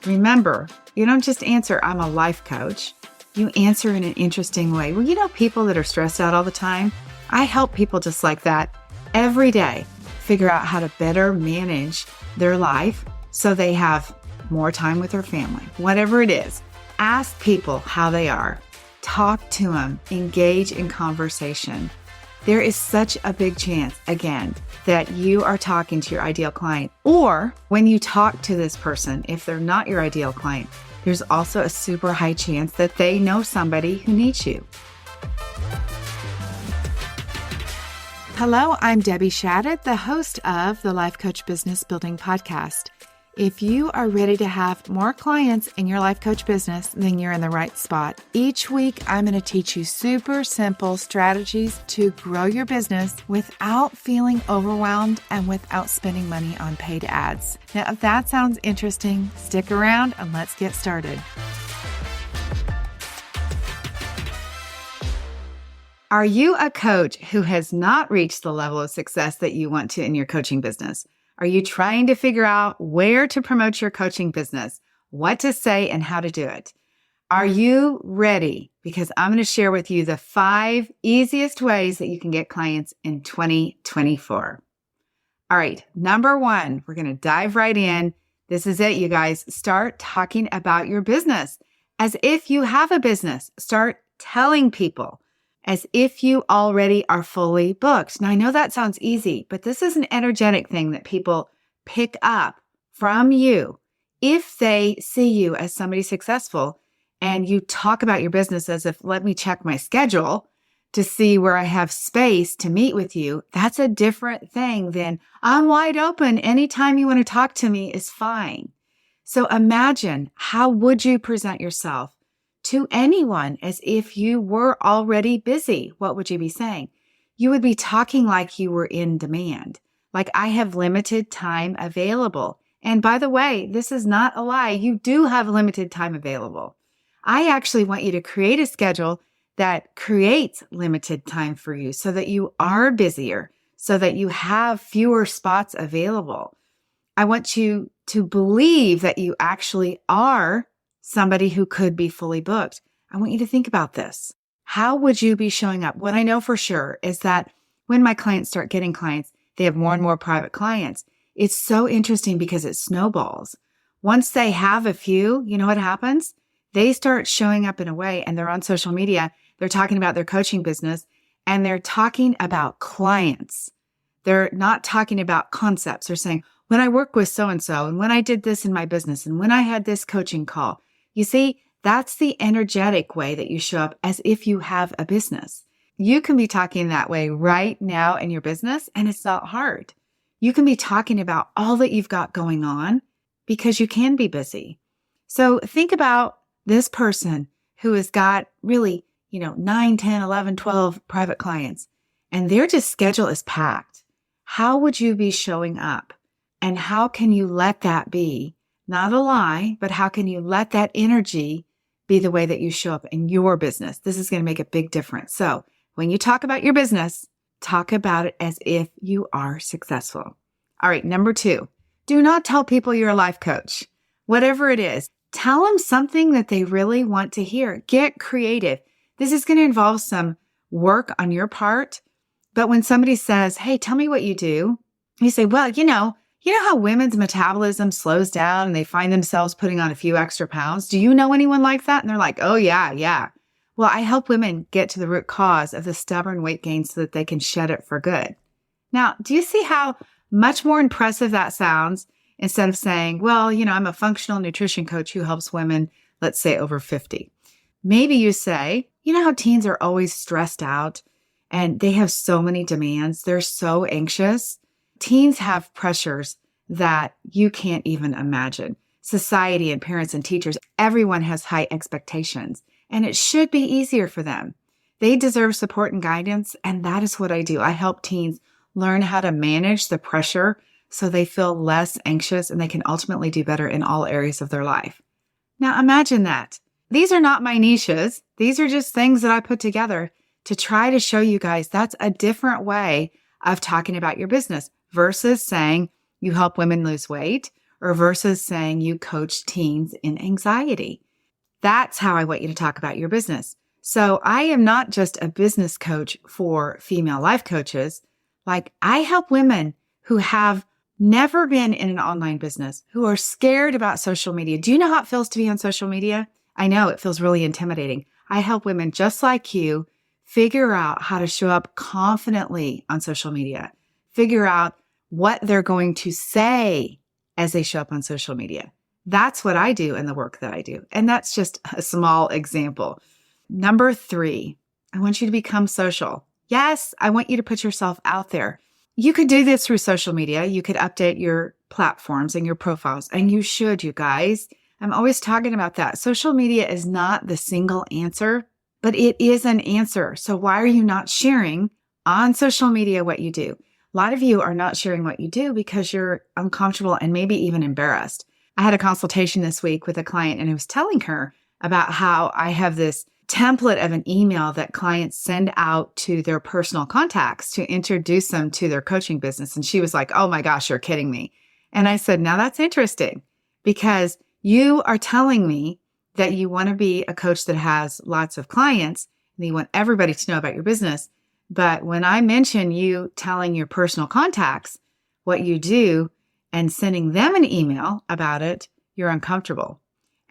Remember, you don't just answer, I'm a life coach. You answer in an interesting way. Well, you know, people that are stressed out all the time, I help people just like that every day figure out how to better manage their life so they have more time with their family. Whatever it is, ask people how they are. Talk to them. Engage in conversation. There is such a big chance, again, that you are talking to your ideal client. Or when you talk to this person, if they're not your ideal client, there's also a super high chance that they know somebody who needs you. Hello, I'm Debbie Shadid, the host of the Life Coach Business Building Podcast. If you are ready to have more clients in your life coach business, then you're in the right spot. Each week, I'm going to teach you super simple strategies to grow your business without feeling overwhelmed and without spending money on paid ads. Now, if that sounds interesting, stick around and let's get started. Are you a coach who has not reached the level of success that you want to in your coaching business? Are you trying to figure out where to promote your coaching business, what to say, and how to do it? Are you ready? Because I'm going to share with you the 5 easiest ways that you can get clients in 2024. All right, number 1, we're going to dive right in. This is it, you guys. Start talking about your business as if you have a business. Start telling people as if you already are fully booked. Now, I know that sounds easy, but this is an energetic thing that people pick up from you if they see you as somebody successful and you talk about your business as if, let me check my schedule to see where I have space to meet with you. That's a different thing than I'm wide open. Anytime you want to talk to me is fine. So imagine, how would you present yourself to anyone as if you were already busy? What would you be saying? You would be talking like you were in demand, like I have limited time available. And by the way, this is not a lie. You do have limited time available. I actually want you to create a schedule that creates limited time for you so that you are busier, so that you have fewer spots available. I want you to believe that you actually are somebody who could be fully booked. I want you to think about this. How would you be showing up? What I know for sure is that when my clients start getting clients, they have more and more private clients. It's so interesting because it snowballs. Once they have a few, you know what happens? They start showing up in a way, and they're on social media. They're talking about their coaching business, and they're talking about clients. They're not talking about concepts. They're saying, when I work with so-and-so, and when I did this in my business, and when I had this coaching call. You see, that's the energetic way that you show up as if you have a business. You can be talking that way right now in your business, and it's not hard. You can be talking about all that you've got going on because you can be busy. So think about this person who has got really, 9, 10, 11, 12 private clients, and their just schedule is packed. How would you be showing up? And how can you let that be? Not a lie, but how can you let that energy be the way that you show up in your business? This is going to make a big difference. So when you talk about your business, talk about it as if you are successful. All right, number 2, do not tell people you're a life coach. Whatever it is, tell them something that they really want to hear. Get creative. This is going to involve some work on your part. But when somebody says, hey, tell me what you do, you say, well, you know how women's metabolism slows down and they find themselves putting on a few extra pounds? Do you know anyone like that? And they're like, oh, yeah. Well, I help women get to the root cause of the stubborn weight gain so that they can shed it for good. Now, do you see how much more impressive that sounds instead of saying, well, I'm a functional nutrition coach who helps women, let's say over 50. Maybe you say, you know how teens are always stressed out and they have so many demands. They're so anxious. Teens have pressures that you can't even imagine. Society and parents and teachers, everyone has high expectations, and it should be easier for them. They deserve support and guidance, and that is what I do. I help teens learn how to manage the pressure so they feel less anxious and they can ultimately do better in all areas of their life. Now imagine that. These are not my niches. These are just things that I put together to try to show you guys that's a different way of talking about your business versus saying you help women lose weight or versus saying you coach teens in anxiety. That's how I want you to talk about your business. So I am not just a business coach for female life coaches. Like, I help women who have never been in an online business, who are scared about social media. Do you know how it feels to be on social media? I know it feels really intimidating. I help women just like you figure out how to show up confidently on social media, figure out what they're going to say as they show up on social media. That's what I do in the work that I do. And that's just a small example. Number 3, I want you to become social. Yes, I want you to put yourself out there. You could do this through social media. You could update your platforms and your profiles, and you should, you guys. I'm always talking about that. Social media is not the single answer, but it is an answer. So why are you not sharing on social media what you do? A lot of you are not sharing what you do because you're uncomfortable and maybe even embarrassed. I had a consultation this week with a client, and I was telling her about how I have this template of an email that clients send out to their personal contacts to introduce them to their coaching business. And she was like, "Oh my gosh, you're kidding me." And I said, "Now that's interesting because you are telling me that you want to be a coach that has lots of clients and you want everybody to know about your business. But when I mention you telling your personal contacts what you do and sending them an email about it, you're uncomfortable."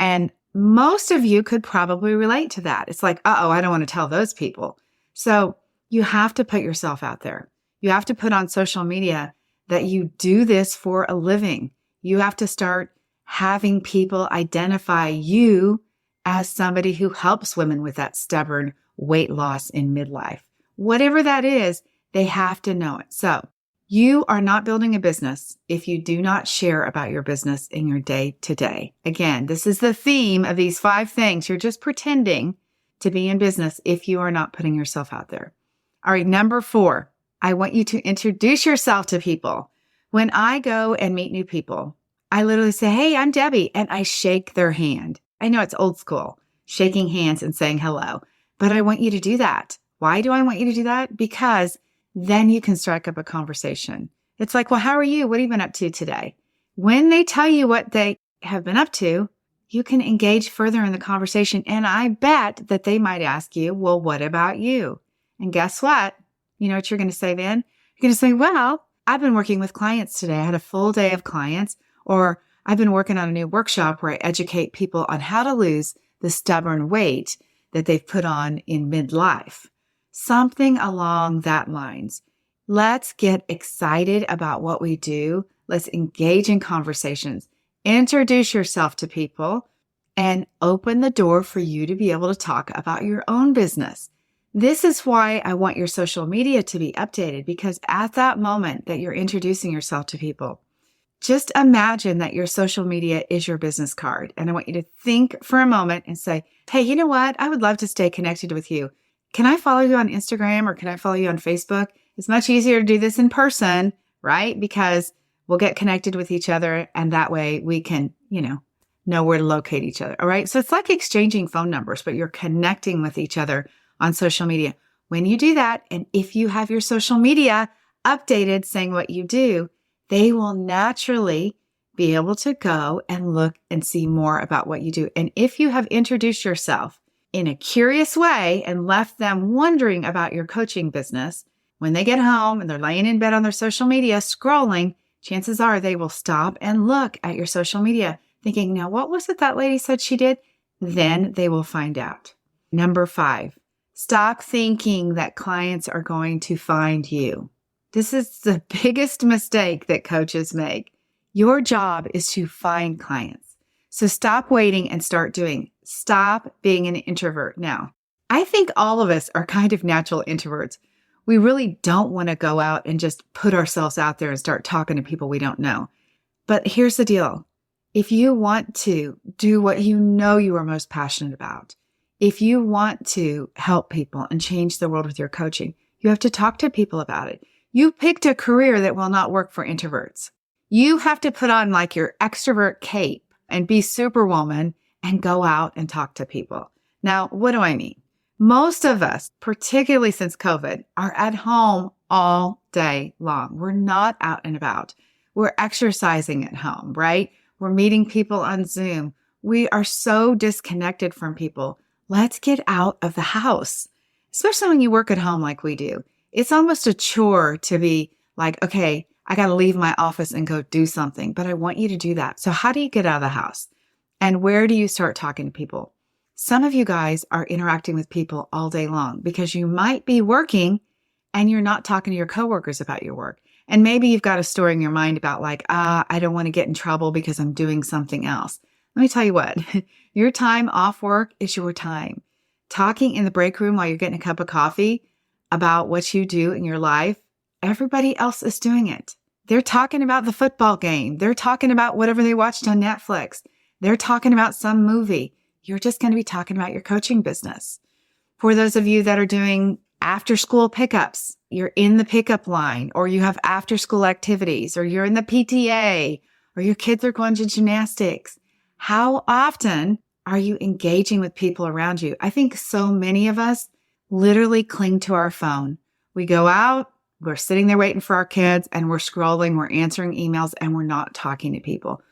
And most of you could probably relate to that. It's like, uh-oh, I don't want to tell those people. So you have to put yourself out there. You have to put on social media that you do this for a living. You have to start having people identify you as somebody who helps women with that stubborn weight loss in midlife. Whatever that is, they have to know it. So you are not building a business if you do not share about your business in your day-to-day. Again, this is the theme of these 5 things. You're just pretending to be in business if you are not putting yourself out there. All right, number 4, I want you to introduce yourself to people. When I go and meet new people, I literally say, "Hey, I'm Debbie," and I shake their hand. I know it's old school, shaking hands and saying hello, but I want you to do that. Why do I want you to do that? Because then you can strike up a conversation. It's like, "Well, how are you? What have you been up to today?" When they tell you what they have been up to, you can engage further in the conversation. And I bet that they might ask you, "Well, what about you?" And guess what? You know what you're going to say then? You're going to say, "Well, I've been working with clients today. I had a full day of clients," or "I've been working on a new workshop where I educate people on how to lose the stubborn weight that they've put on in midlife." Something along that lines. Let's get excited about what we do. Let's engage in conversations. Introduce yourself to people and open the door for you to be able to talk about your own business. This is why I want your social media to be updated, because at that moment that you're introducing yourself to people, just imagine that your social media is your business card. And I want you to think for a moment and say, "Hey, you know what? I would love to stay connected with you. Can I follow you on Instagram or can I follow you on Facebook?" It's much easier to do this in person, right? Because we'll get connected with each other and that way we can, know where to locate each other. All right. So it's like exchanging phone numbers, but you're connecting with each other on social media. When you do that, and if you have your social media updated saying what you do, they will naturally be able to go and look and see more about what you do. And if you have introduced yourself in a curious way and left them wondering about your coaching business, when they get home and they're laying in bed on their social media scrolling, chances are they will stop and look at your social media thinking, "Now, what was it that lady said she did?" Then they will find out. Number 5, stop thinking that clients are going to find you. This is the biggest mistake that coaches make. Your job is to find clients. So stop waiting and start doing. Stop being an introvert. Now, I think all of us are kind of natural introverts. We really don't want to go out and just put ourselves out there and start talking to people we don't know. But here's the deal. If you want to do what you know you are most passionate about, if you want to help people and change the world with your coaching, you have to talk to people about it. You picked a career that will not work for introverts. You have to put on like your extrovert cape and be superwoman and go out and talk to people. Now, what do I mean? Most of us, particularly since COVID, are at home all day long. We're not out and about. We're exercising at home, right? We're meeting people on Zoom. We are so disconnected from people. Let's get out of the house, especially when you work at home like we do. It's almost a chore to be like, okay, I got to leave my office and go do something, but I want you to do that. So how do you get out of the house? And where do you start talking to people? Some of you guys are interacting with people all day long because you might be working and you're not talking to your coworkers about your work. And maybe you've got a story in your mind about like, I don't want to get in trouble because I'm doing something else. Let me tell you what, your time off work is your time. Talking in the break room while you're getting a cup of coffee about what you do in your life, everybody else is doing it. They're talking about the football game. They're talking about whatever they watched on Netflix. They're talking about some movie. You're just going to be talking about your coaching business. For those of you that are doing after school pickups, you're in the pickup line, or you have after school activities, or you're in the PTA, or your kids are going to gymnastics. How often are you engaging with people around you? I think so many of us literally cling to our phone. We go out, we're sitting there waiting for our kids, and we're scrolling, we're answering emails, and we're not talking to people.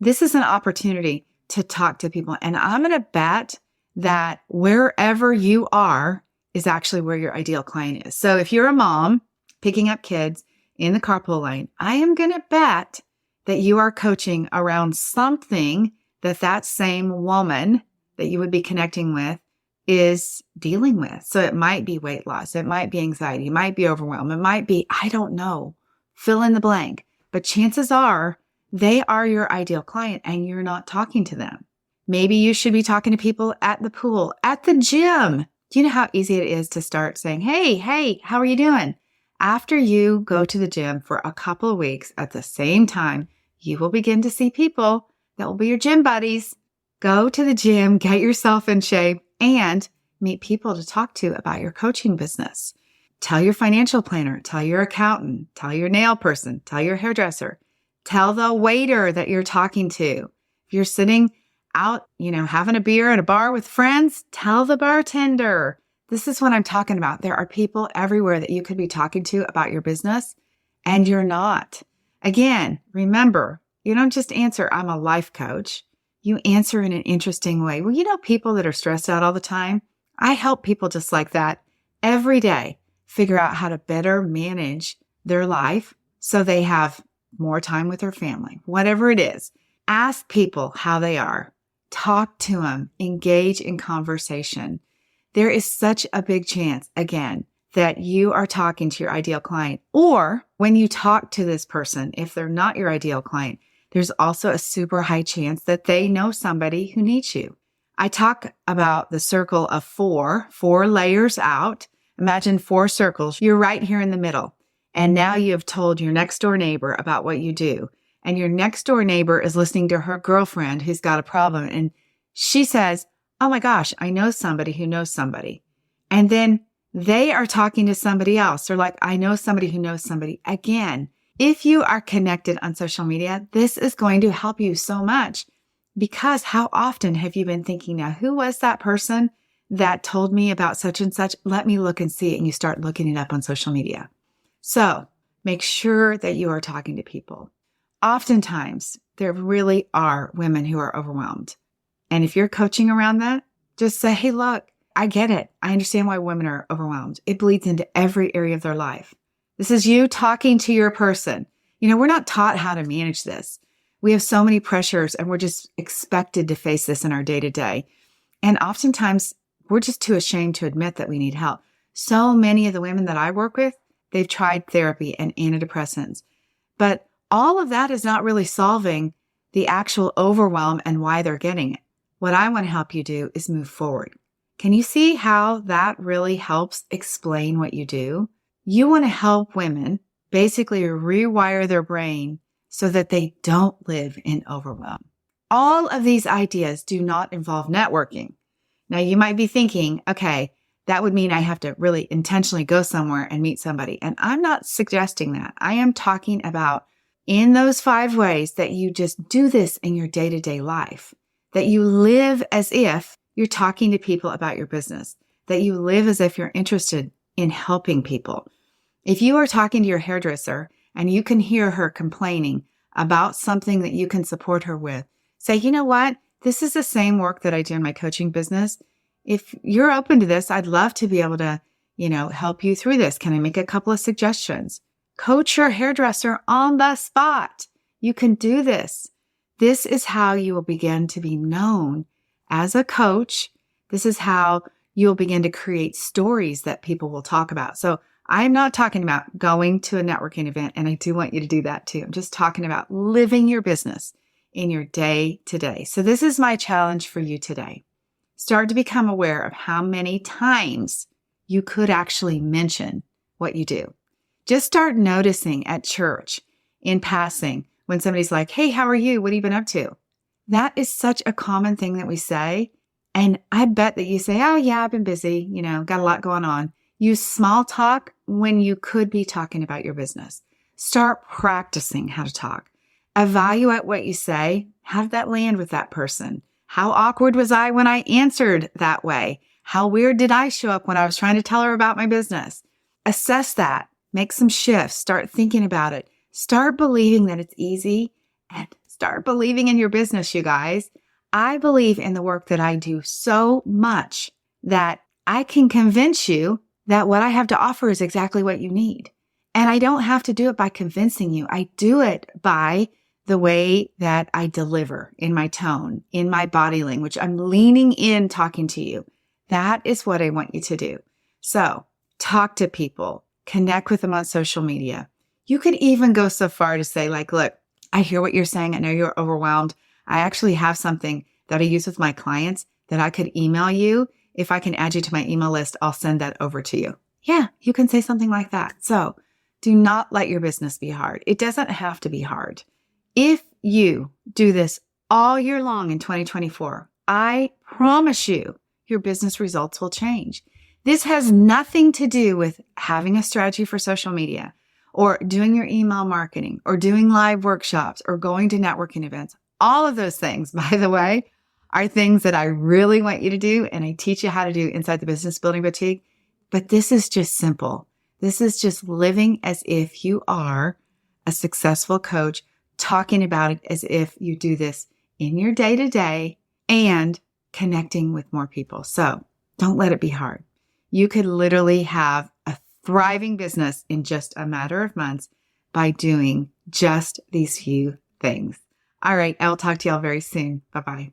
This is an opportunity to talk to people. And I'm going to bet that wherever you are is actually where your ideal client is. So if you're a mom picking up kids in the carpool lane, I am going to bet that you are coaching around something that same woman that you would be connecting with is dealing with. So it might be weight loss. It might be anxiety. It might be overwhelm. It might be, I don't know, fill in the blank. But chances are they are your ideal client and you're not talking to them. Maybe you should be talking to people at the pool, at the gym. Do you know how easy it is to start saying, hey, how are you doing? After you go to the gym for a couple of weeks at the same time, you will begin to see people that will be your gym buddies. Go to the gym, get yourself in shape, and meet people to talk to about your coaching business. Tell your financial planner, tell your accountant, tell your nail person, tell your hairdresser, tell the waiter that you're talking to. If you're sitting out, having a beer at a bar with friends, tell the bartender. This is what I'm talking about. There are people everywhere that you could be talking to about your business, and you're not. Again, remember, you don't just answer, I'm a life coach. You answer in an interesting way. Well, people that are stressed out all the time, I help people just like that every day figure out how to better manage their life so they have more time with their family, whatever it is. Ask people how they are. Talk to them. Engage in conversation. There is such a big chance, again, that you are talking to your ideal client. Or when you talk to this person, if they're not your ideal client, there's also a super high chance that they know somebody who needs you. I talk about the circle of four layers out. Imagine 4 circles. You're right here in the middle. And now you have told your next door neighbor about what you do. And your next door neighbor is listening to her girlfriend who's got a problem. And she says, oh my gosh, I know somebody who knows somebody. And then they are talking to somebody else. They're like, I know somebody who knows somebody. Again, if you are connected on social media, this is going to help you so much, because how often have you been thinking, now, who was that person that told me about such and such? Let me look and see. And you start looking it up on social media. So make sure that you are talking to people. Oftentimes, there really are women who are overwhelmed. And if you're coaching around that, just say, hey, look, I get it. I understand why women are overwhelmed. It bleeds into every area of their life. This is you talking to your person. We're not taught how to manage this. We have so many pressures and we're just expected to face this in our day-to-day. And oftentimes, we're just too ashamed to admit that we need help. So many of the women that I work with, they've tried therapy and antidepressants. But all of that is not really solving the actual overwhelm and why they're getting it. What I want to help you do is move forward. Can you see how that really helps explain what you do? You want to help women basically rewire their brain so that they don't live in overwhelm. All of these ideas do not involve networking. Now, you might be thinking, okay, that would mean I have to really intentionally go somewhere and meet somebody. And I'm not suggesting that. I am talking about in those 5 ways that you just do this in your day-to-day life, that you live as if you're talking to people about your business, that you live as if you're interested in helping people. If you are talking to your hairdresser and you can hear her complaining about something that you can support her with, say, you know what? This is the same work that I do in my coaching business. If you're open to this, I'd love to be able to, help you through this. Can I make a couple of suggestions? Coach your hairdresser on the spot. You can do this. This is how you will begin to be known as a coach. This is how you'll begin to create stories that people will talk about. So I'm not talking about going to a networking event, and I do want you to do that too. I'm just talking about living your business in your day to day. So this is my challenge for you today. Start to become aware of how many times you could actually mention what you do. Just start noticing at church in passing when somebody's like, hey, how are you? What have you been up to? That is such a common thing that we say. And I bet that you say, oh yeah, I've been busy, got a lot going on. Use small talk when you could be talking about your business. Start practicing how to talk. Evaluate what you say. How did that land with that person? How awkward was I when I answered that way? How weird did I show up when I was trying to tell her about my business? Assess that. Make some shifts. Start thinking about it. Start believing that it's easy and start believing in your business, you guys. I believe in the work that I do so much that I can convince you that what I have to offer is exactly what you need. And I don't have to do it by convincing you. I do it by the way that I deliver in my tone, in my body language. I'm leaning in talking to you. That is what I want you to do. So talk to people, connect with them on social media. You could even go so far to say look, I hear what you're saying. I know you're overwhelmed. I actually have something that I use with my clients that I could email you. If I can add you to my email list, I'll send that over to you. Yeah, you can say something like that. So do not let your business be hard. It doesn't have to be hard. If you do this all year long in 2024, I promise you, your business results will change. This has nothing to do with having a strategy for social media or doing your email marketing or doing live workshops or going to networking events. All of those things, by the way, are things that I really want you to do and I teach you how to do inside the Business Building Boutique. But this is just simple. This is just living as if you are a successful coach, talking about it as if you do this in your day-to-day and connecting with more people. So don't let it be hard. You could literally have a thriving business in just a matter of months by doing just these few things. All right, I'll talk to y'all very soon. Bye-bye.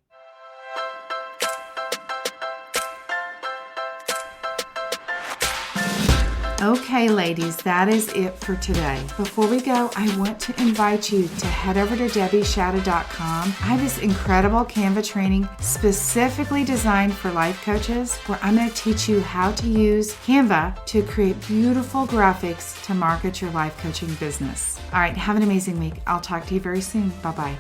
Okay, ladies, that is it for today. Before we go, I want to invite you to head over to debbieshadid.com. I have this incredible Canva training specifically designed for life coaches where I'm going to teach you how to use Canva to create beautiful graphics to market your life coaching business. All right, have an amazing week. I'll talk to you very soon. Bye-bye.